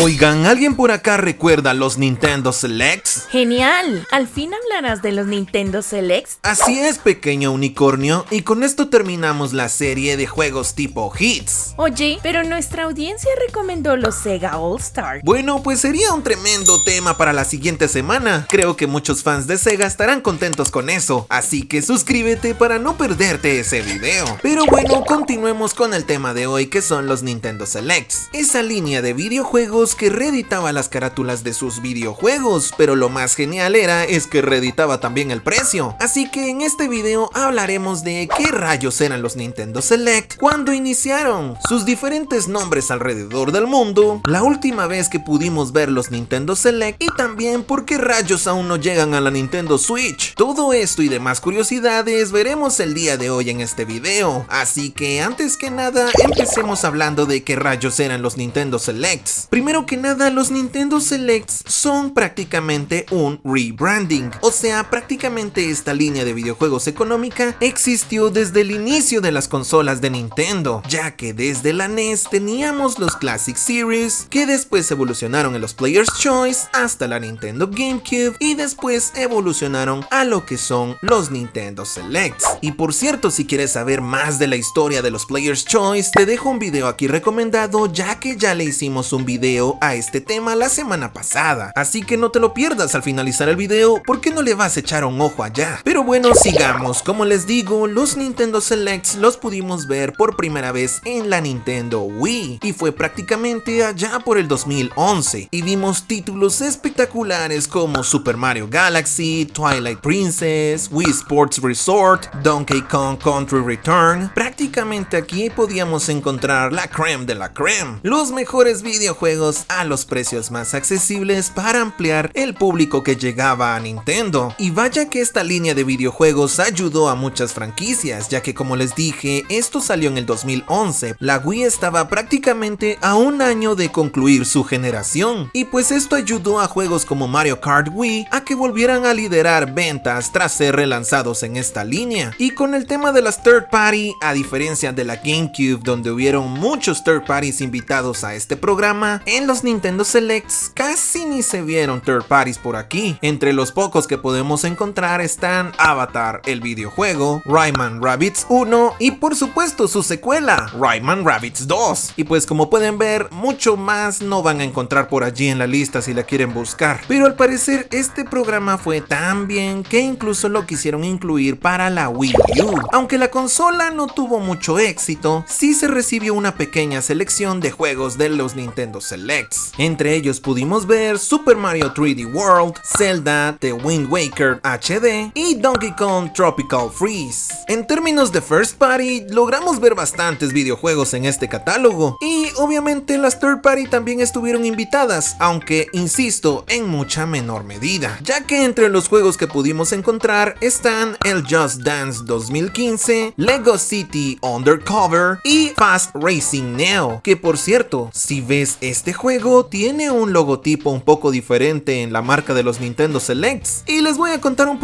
Oigan, ¿alguien por acá recuerda los Nintendo Selects? ¡Genial! ¿Al fin hablarás de los Nintendo Selects? Así es, pequeño unicornio, y con esto terminamos la serie de juegos tipo Hits. Oye, pero nuestra audiencia recomendó los Sega All Star. Bueno, pues sería un tremendo tema para la siguiente semana. Creo que muchos fans de Sega estarán contentos con eso, así que suscríbete para no perderte ese video. Pero bueno, continuemos con el tema de hoy, que son los Nintendo Selects. Esa línea de videojuegos que reeditaba las carátulas de sus videojuegos, pero lo más genial es que reeditaba también el precio. Así que en este video hablaremos de qué rayos eran los Nintendo Select, cuándo iniciaron, sus diferentes nombres alrededor del mundo, la última vez que pudimos ver los Nintendo Select y también por qué rayos aún no llegan a la Nintendo Switch. Todo esto y demás curiosidades veremos el día de hoy en este video. Así que antes que nada empecemos hablando de qué rayos eran los Nintendo Selects. Primero que nada, los Nintendo Selects son prácticamente un rebranding, o sea, prácticamente esta línea de videojuegos económica existió desde el inicio de las consolas de Nintendo, ya que desde la NES teníamos los Classic Series, que después evolucionaron en los Player's Choice hasta la Nintendo GameCube y después evolucionaron a lo que son los Nintendo Selects. Y por cierto, si quieres saber más de la historia de los Player's Choice, te dejo un video aquí recomendado, ya que ya le hicimos un video a este tema la semana pasada, así que no te lo pierdas al finalizar el video, porque no le vas a echar un ojo allá. Pero bueno, sigamos. Como les digo, los Nintendo Selects los pudimos ver por primera vez en la Nintendo Wii, y fue prácticamente allá por el 2011, y vimos títulos espectaculares como Super Mario Galaxy, Twilight Princess, Wii Sports Resort, Donkey Kong Country Return. Prácticamente aquí podíamos encontrar la creme de la creme, los mejores videojuegos a los precios más accesibles para ampliar el público que llegaba a Nintendo. Y vaya que esta línea de videojuegos ayudó a muchas franquicias, ya que como les dije, esto salió en el 2011, la Wii estaba prácticamente a un año de concluir su generación, y pues esto ayudó a juegos como Mario Kart Wii a que volvieran a liderar ventas tras ser relanzados en esta línea. Y con el tema de las third party, a diferencia de la GameCube donde hubieron muchos third parties invitados a este programa, en los Nintendo Selects casi ni se vieron third parties por aquí. Entre los pocos que podemos encontrar están Avatar, el videojuego, Rayman Rabbids 1 y por supuesto su secuela, Rayman Rabbids 2. Y pues como pueden ver, mucho más no van a encontrar por allí en la lista si la quieren buscar. Pero al parecer este programa fue tan bien que incluso lo quisieron incluir para la Wii U. Aunque la consola no tuvo mucho éxito, sí se recibió una pequeña selección de juegos de los Nintendo Selects. Entre ellos pudimos ver Super Mario 3D World, Zelda, The Wind Waker HD y Donkey Kong Tropical Freeze. En términos de First Party, logramos ver bastantes videojuegos en este catálogo, y obviamente las Third Party también estuvieron invitadas, aunque insisto, en mucha menor medida, ya que entre los juegos que pudimos encontrar están el Just Dance 2015, Lego City Undercover y Fast Racing Neo, que por cierto, si ves este juego tiene un logotipo un poco diferente en la marca de los Nintendo Selects, y les voy a contar un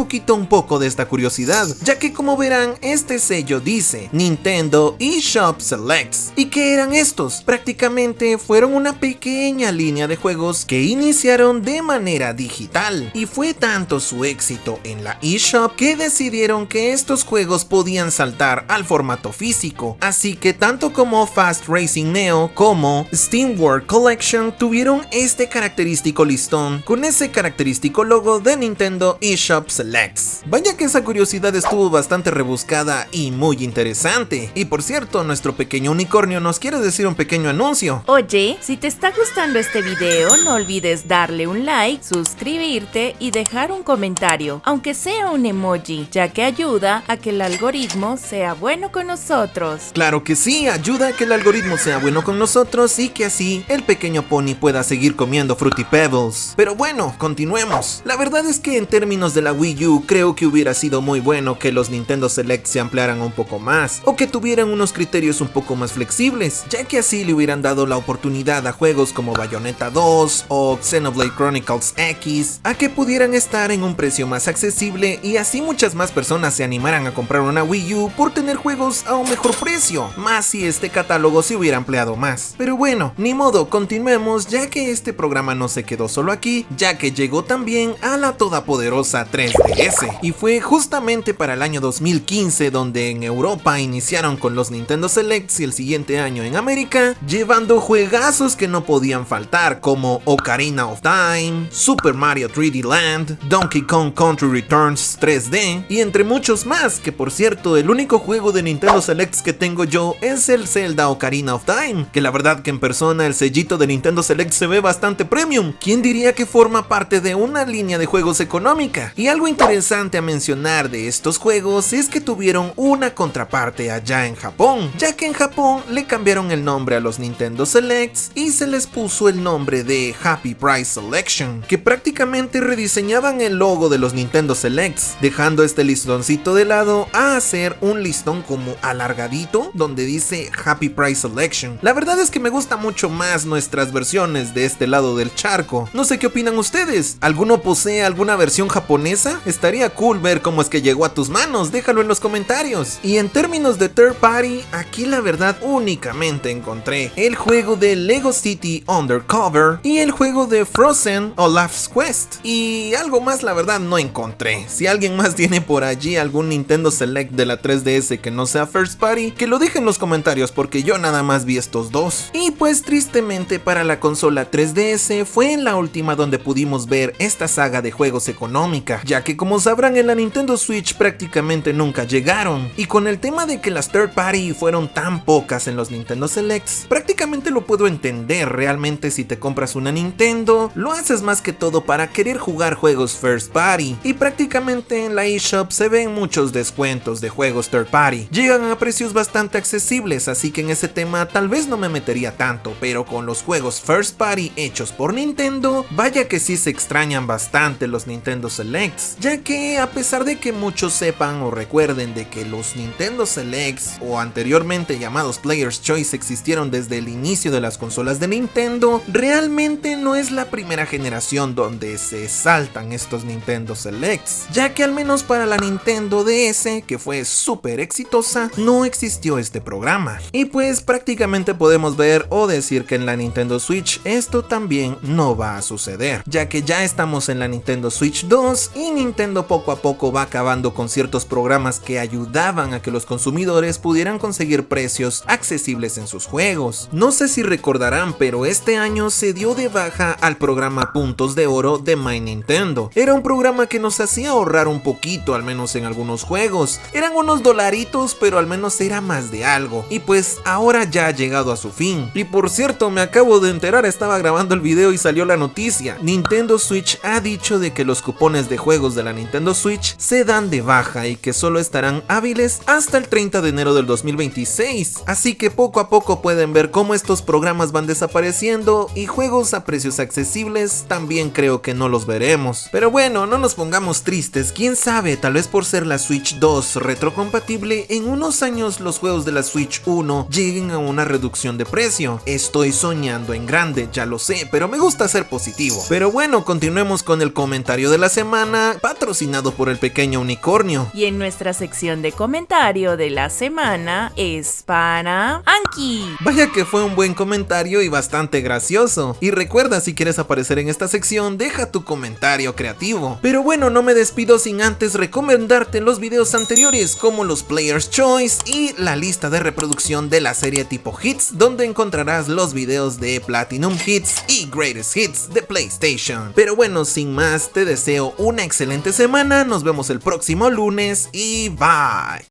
poco de esta curiosidad, ya que como verán, este sello dice Nintendo eShop Selects. ¿Y qué eran estos? Prácticamente fueron una pequeña línea de juegos que iniciaron de manera digital, y fue tanto su éxito en la eShop que decidieron que estos juegos podían saltar al formato físico, así que tanto como Fast Racing Neo como Steam World Collection tuvieron este característico listón con ese característico logo de Nintendo eShop Selects. Vaya que esa curiosidad estuvo bastante rebuscada y muy interesante. Y por cierto, nuestro pequeño unicornio nos quiere decir un pequeño anuncio. Oye, si te está gustando este video, no olvides darle un like, suscribirte y dejar un comentario, aunque sea un emoji, ya que ayuda a que el algoritmo sea bueno con nosotros. Claro que sí, ayuda a que el algoritmo sea bueno con nosotros y que así el pequeño pony pueda seguir comiendo Fruity Pebbles. Pero bueno, continuemos. La verdad es que en términos de la Wii U, creo que hubiera sido muy bueno que los Nintendo Select se ampliaran un poco más, o que tuvieran unos criterios un poco más flexibles, ya que así le hubieran dado la oportunidad a juegos como Bayonetta 2 o Xenoblade Chronicles X a que pudieran estar en un precio más accesible, y así muchas más personas se animaran a comprar una Wii U por tener juegos a un mejor precio, más si este catálogo se hubiera ampliado más. Pero bueno, ni modo, continuemos continuemos, ya que este programa no se quedó solo aquí, ya que llegó también a la todopoderosa 3DS. Y fue justamente para el año 2015 donde en Europa iniciaron con los Nintendo Selects y el siguiente año en América, llevando juegazos que no podían faltar como Ocarina of Time, Super Mario 3D Land, Donkey Kong Country Returns 3D y entre muchos más, que por cierto el único juego de Nintendo Selects que tengo yo es el Zelda Ocarina of Time, que la verdad que en persona el sellito de Nintendo Select se ve bastante premium. ¿Quién diría que forma parte de una línea de juegos económica? Y algo interesante a mencionar de estos juegos es que tuvieron una contraparte allá en Japón, ya que en Japón le cambiaron el nombre a los Nintendo Selects y se les puso el nombre de Happy Price Selection, que prácticamente rediseñaban el logo de los Nintendo Selects, dejando este listoncito de lado a hacer un listón como alargadito donde dice Happy Price Selection. La verdad es que me gusta mucho más nuestras versiones de este lado del charco. No sé qué opinan ustedes. ¿Alguno posee alguna versión japonesa? Estaría cool ver cómo es que llegó a tus manos, déjalo en los comentarios. Y en términos de third party, aquí la verdad únicamente encontré el juego de Lego City Undercover y el juego de Frozen Olaf's Quest. Y algo más la verdad no encontré. Si alguien más tiene por allí algún Nintendo Select de la 3DS que no sea first party, que lo deje en los comentarios porque yo nada más vi estos dos. Y pues tristemente para la consola 3DS fue en la última donde pudimos ver esta saga de juegos económica, ya que como sabrán en la Nintendo Switch prácticamente nunca llegaron. Y con el tema de que las third party fueron tan pocas en los Nintendo Selects, prácticamente lo puedo entender. Realmente si te compras una Nintendo, lo haces más que todo para querer jugar juegos first party, y prácticamente en la eShop se ven muchos descuentos de juegos third party, llegan a precios bastante accesibles, así que en ese tema tal vez no me metería tanto, pero con los juegos first party hechos por Nintendo, vaya que sí se extrañan bastante los Nintendo Selects, ya que a pesar de que muchos sepan o recuerden de que los Nintendo Selects o anteriormente llamados Player's Choice existieron desde el inicio de las consolas de Nintendo, realmente no es la primera generación donde se saltan estos Nintendo Selects, ya que al menos para la Nintendo DS, que fue súper exitosa, no existió este programa. Y pues prácticamente podemos ver o decir que en la Nintendo Switch esto también no va a suceder, ya que ya estamos en la Nintendo Switch 2 y Nintendo poco a poco va acabando con ciertos programas que ayudaban a que los consumidores pudieran conseguir precios accesibles en sus juegos. No sé si recordarán, pero este año se dio de baja al programa Puntos de Oro de My Nintendo. Era un programa que nos hacía ahorrar un poquito, al menos en algunos juegos. Eran unos dolaritos, pero al menos era más de algo. Y pues ahora ya ha llegado a su fin. Y por cierto, me acabo de enterar, estaba grabando el video y salió la noticia. Nintendo Switch ha dicho de que los cupones de juegos de la Nintendo Switch se dan de baja y que solo estarán hábiles hasta el 30 de enero del 2026. Así que poco a poco pueden ver cómo estos programas van desapareciendo y juegos a precios accesibles también creo que no los veremos. Pero bueno, no nos pongamos tristes, quién sabe, tal vez por ser la Switch 2 retrocompatible, en unos años los juegos de la Switch 1 lleguen a una reducción de precio. Estoy soñando en grande, ya lo sé, pero me gusta ser positivo. Pero bueno, continuemos con el comentario de la semana, patrocinado por el pequeño unicornio. Y en nuestra sección de comentario de la semana es para Anki. Vaya que fue un buen comentario y bastante gracioso. Y recuerda, si quieres aparecer en esta sección, deja tu comentario creativo. Pero bueno, no me despido sin antes recomendarte los videos anteriores, como los Player's Choice y la lista de reproducción de la serie tipo Hits, donde encontrarás los videos de Platinum Hits y Greatest Hits de PlayStation. Pero bueno, sin más, te deseo una excelente semana, nos vemos el próximo lunes y bye.